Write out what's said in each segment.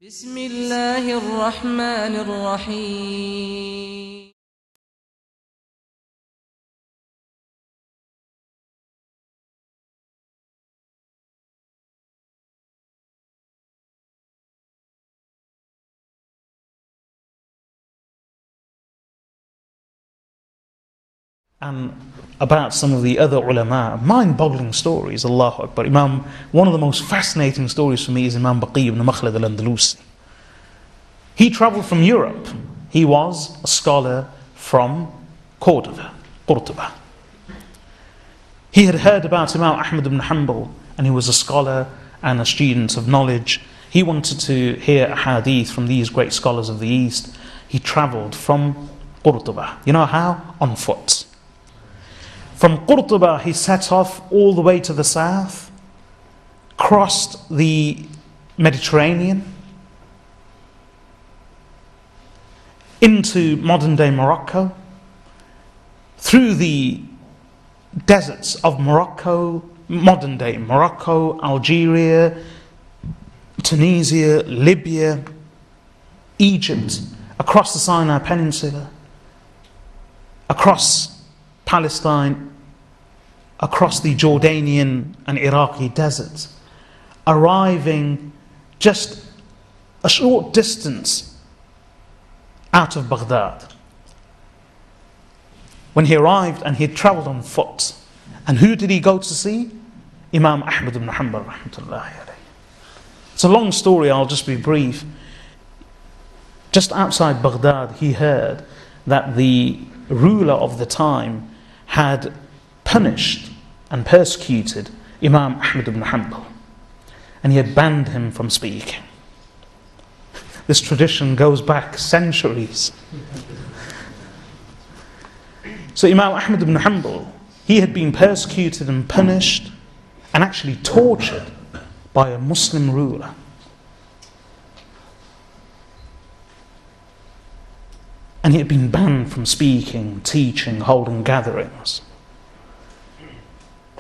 بسم الله الرحمن الرحيم And about some of the other ulama, mind-boggling stories, Allahu Akbar. One of the most fascinating stories for me is Imam Baqi ibn Makhlad al-Andalusi. He travelled from Europe. He was a scholar from Cordoba. He had heard about Imam Ahmad ibn Hanbal, and he was a scholar and a student of knowledge. He wanted to hear a hadith from these great scholars of the East. He travelled from Cordoba. You know how? On foot. From Cordoba, he set off all the way to the south, crossed the Mediterranean, into modern-day Morocco, through the deserts of Morocco, modern-day Morocco, Algeria, Tunisia, Libya, Egypt, across the Sinai Peninsula, across Palestine, across the Jordanian and Iraqi deserts, arriving just a short distance out of Baghdad. When he arrived, and he had travelled on foot, and who did he go to see? Imam Ahmad ibn Hanbal rahmatullahi alayhi. It's a long story, I'll just be brief. Just outside Baghdad, he heard that the ruler of the time had punished and persecuted Imam Ahmad ibn Hanbal, and he had banned him from speaking. This tradition goes back centuries. So Imam Ahmad ibn Hanbal, he had been persecuted and punished and actually tortured by a Muslim ruler. And he had been banned from speaking, teaching, holding gatherings.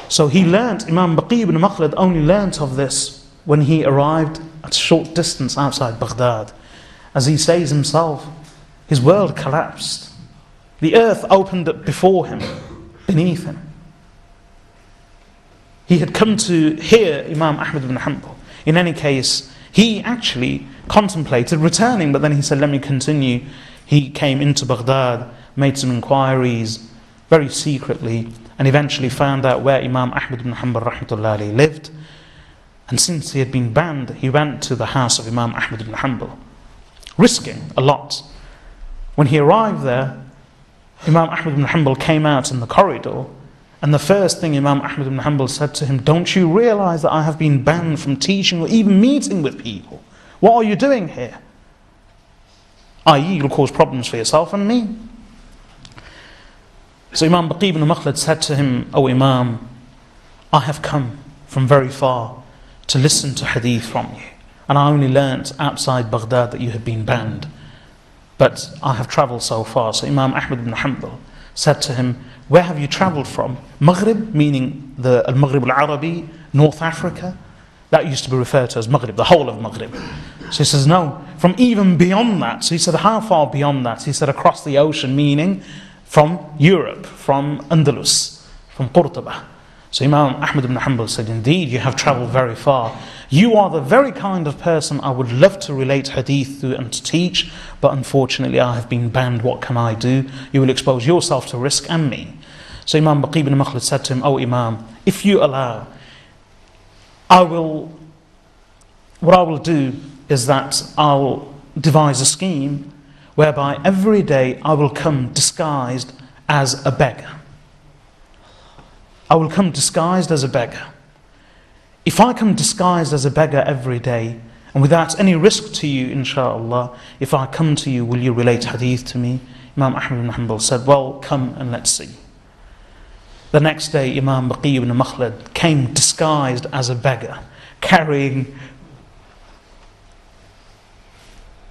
So he learnt, Imam Baqi ibn Makhlad only learnt of this when he arrived at a short distance outside Baghdad. As he says himself, his world collapsed. The earth opened up before him, beneath him. He had come to hear Imam Ahmad ibn Hanbal. In any case, he actually contemplated returning, but then he said, let me continue. He came into Baghdad, made some inquiries very secretly, and eventually found out where Imam Ahmad ibn Hanbal rahmatullahi alayhi lived. And since he had been banned, he went to the house of Imam Ahmad ibn Hanbal, risking a lot. When he arrived there, Imam Ahmad ibn Hanbal came out in the corridor, and the first thing Imam Ahmad ibn Hanbal said to him, don't you realize that I have been banned from teaching or even meeting with people? What are you doing here? I.e., you'll cause problems for yourself and me. So Imam Baqi ibn Makhlad said to him, O Imam, I have come from very far to listen to hadith from you, and I only learnt outside Baghdad that you had been banned, but I have travelled so far. So Imam Ahmad ibn Hanbal said to him, where have you travelled from? Maghrib, meaning the Al-Maghrib al-Arabi, North Africa. That used to be referred to as Maghrib, the whole of Maghrib. So he says, no, from even beyond that. So he said, how far beyond that? He said, across the ocean, meaning from Europe, from Andalus, from Cordoba. So Imam Ahmad ibn Hanbal said, indeed, you have travelled very far. You are the very kind of person I would love to relate hadith to and to teach, but unfortunately I have been banned. What can I do? You will expose yourself to risk and me. So Imam Baqi ibn Makhlad said to him, O Imam, if you allow, what I will do is that I'll devise a scheme whereby every day I will come disguised as a beggar. I will come disguised as a beggar. If I come disguised as a beggar every day, and without any risk to you, inshallah, if I come to you, will you relate hadith to me? Imam Ahmad ibn Hanbal said, well, come and let's see. The next day, Imam Baqi ibn Makhlad came disguised as a beggar, carrying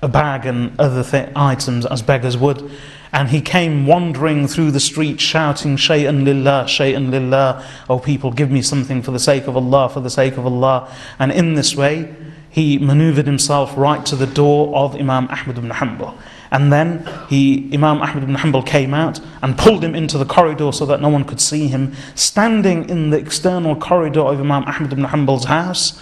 a bag and other items as beggars would, and he came wandering through the street shouting, Shay'an lillah, Shay'an lillah, oh people, give me something for the sake of Allah, for the sake of Allah. And in this way, he maneuvered himself right to the door of Imam Ahmad ibn Hanbal. And then Imam Ahmad ibn Hanbal came out and pulled him into the corridor so that no one could see him. Standing in the external corridor of Imam Ahmad ibn Hanbal's house,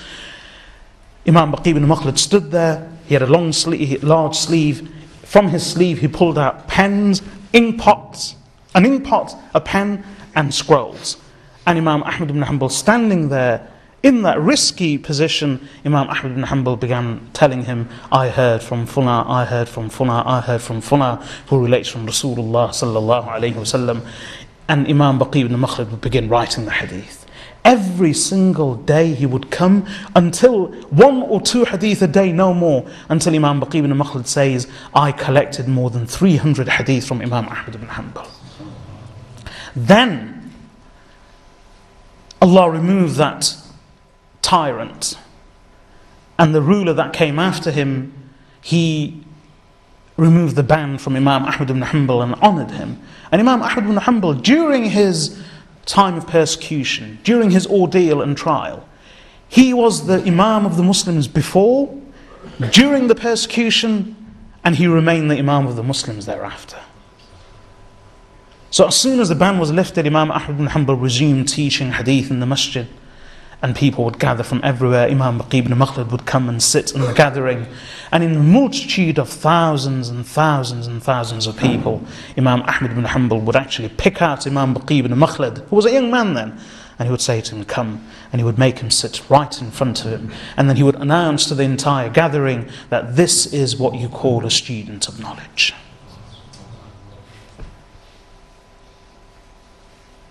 Imam Baqi ibn Makhlad stood there. He had a large sleeve. From his sleeve he pulled out pens, ink pots, an ink pot, a pen and scrolls. And Imam Ahmad ibn Hanbal standing there in that risky position, Imam Ahmad ibn Hanbal began telling him, I heard from Fulan, I heard from Fulan, I heard from Fulan, who relates from Rasulullah sallallahu alayhi wasallam. And Imam Baqi ibn Makhlad would begin writing the hadith. Every single day he would come until 1 or 2 hadith a day, no more, until Imam Baqi ibn Makhlad says, I collected more than 300 hadith from Imam Ahmad ibn Hanbal. Then Allah removed that tyrant, and the ruler that came after him, he removed the ban from Imam Ahmad ibn Hanbal and honoured him. And Imam Ahmad ibn Hanbal, during his time of persecution, during his ordeal and trial, he was the Imam of the Muslims before, during the persecution, and he remained the Imam of the Muslims thereafter. So as soon as the ban was lifted, Imam Ahmad ibn Hanbal resumed teaching hadith in the masjid, and people would gather from everywhere. Imam Baqi ibn Makhlad would come and sit in the gathering, and in a multitude of thousands and thousands and thousands of people, Imam Ahmad ibn Hanbal would actually pick out Imam Baqi ibn Makhlad, who was a young man then, and he would say to him, come, and he would make him sit right in front of him, and then he would announce to the entire gathering that this is what you call a student of knowledge.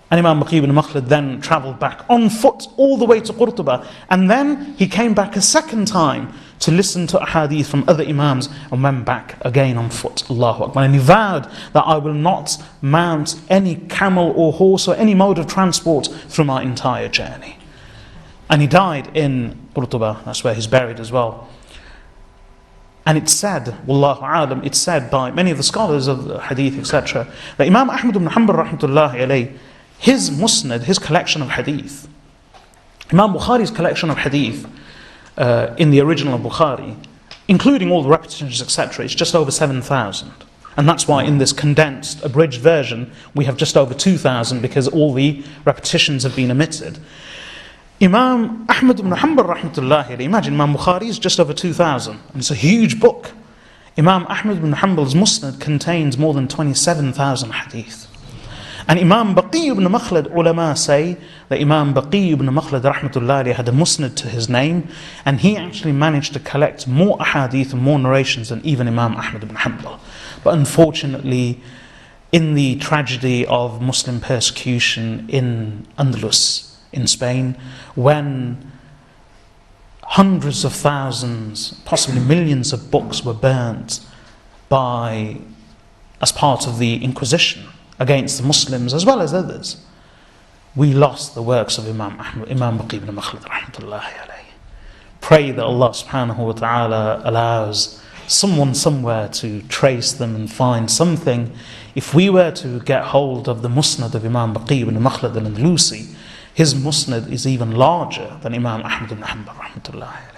And Imam Baqi ibn Makhlad then travelled back on foot all the way to Qurtuba, and then he came back a second time to listen to hadith from other Imams, and went back again on foot. Allahu Akbar. And he vowed that I will not mount any camel or horse or any mode of transport through my entire journey. And he died in Qurtuba, that's where he's buried as well. And it's said, Wallahu Alam, it's said by many of the scholars of the hadith, etc., that Imam Ahmad ibn Hanbal rahmatullahi alayhi, his musnad, his collection of hadith, Imam Bukhari's collection of hadith in the original Bukhari, including all the repetitions, etc., it's just over 7,000. And that's why in this condensed, abridged version, we have just over 2,000, because all the repetitions have been omitted. Imam Ahmad ibn Hanbal rahmatullahi, imagine Imam Bukhari is just over 2,000, and it's a huge book. Imam Ahmad ibn Hanbal's musnad contains more than 27,000 hadith. And Imam Baqi ibn Makhlad, ulama say that Imam Baqi ibn Makhlad rahmatullahi had a musnad to his name, and he actually managed to collect more ahadith and more narrations than even Imam Ahmad ibn Hanbal. But unfortunately, in the tragedy of Muslim persecution in Andalus, in Spain, when hundreds of thousands, possibly millions of books were burnt as part of the Inquisition against the Muslims as well as others, we lost the works of Imam Baqi ibn Makhlad rahmatullahi alayhi. Pray that Allah subhanahu wa ta'ala allows someone somewhere to trace them and find something. If we were to get hold of the musnad of Imam Baqi ibn Makhlad al-Andalusi, his musnad is even larger than Imam Ahmad ibn Hanbal rahmatullahi alayhi.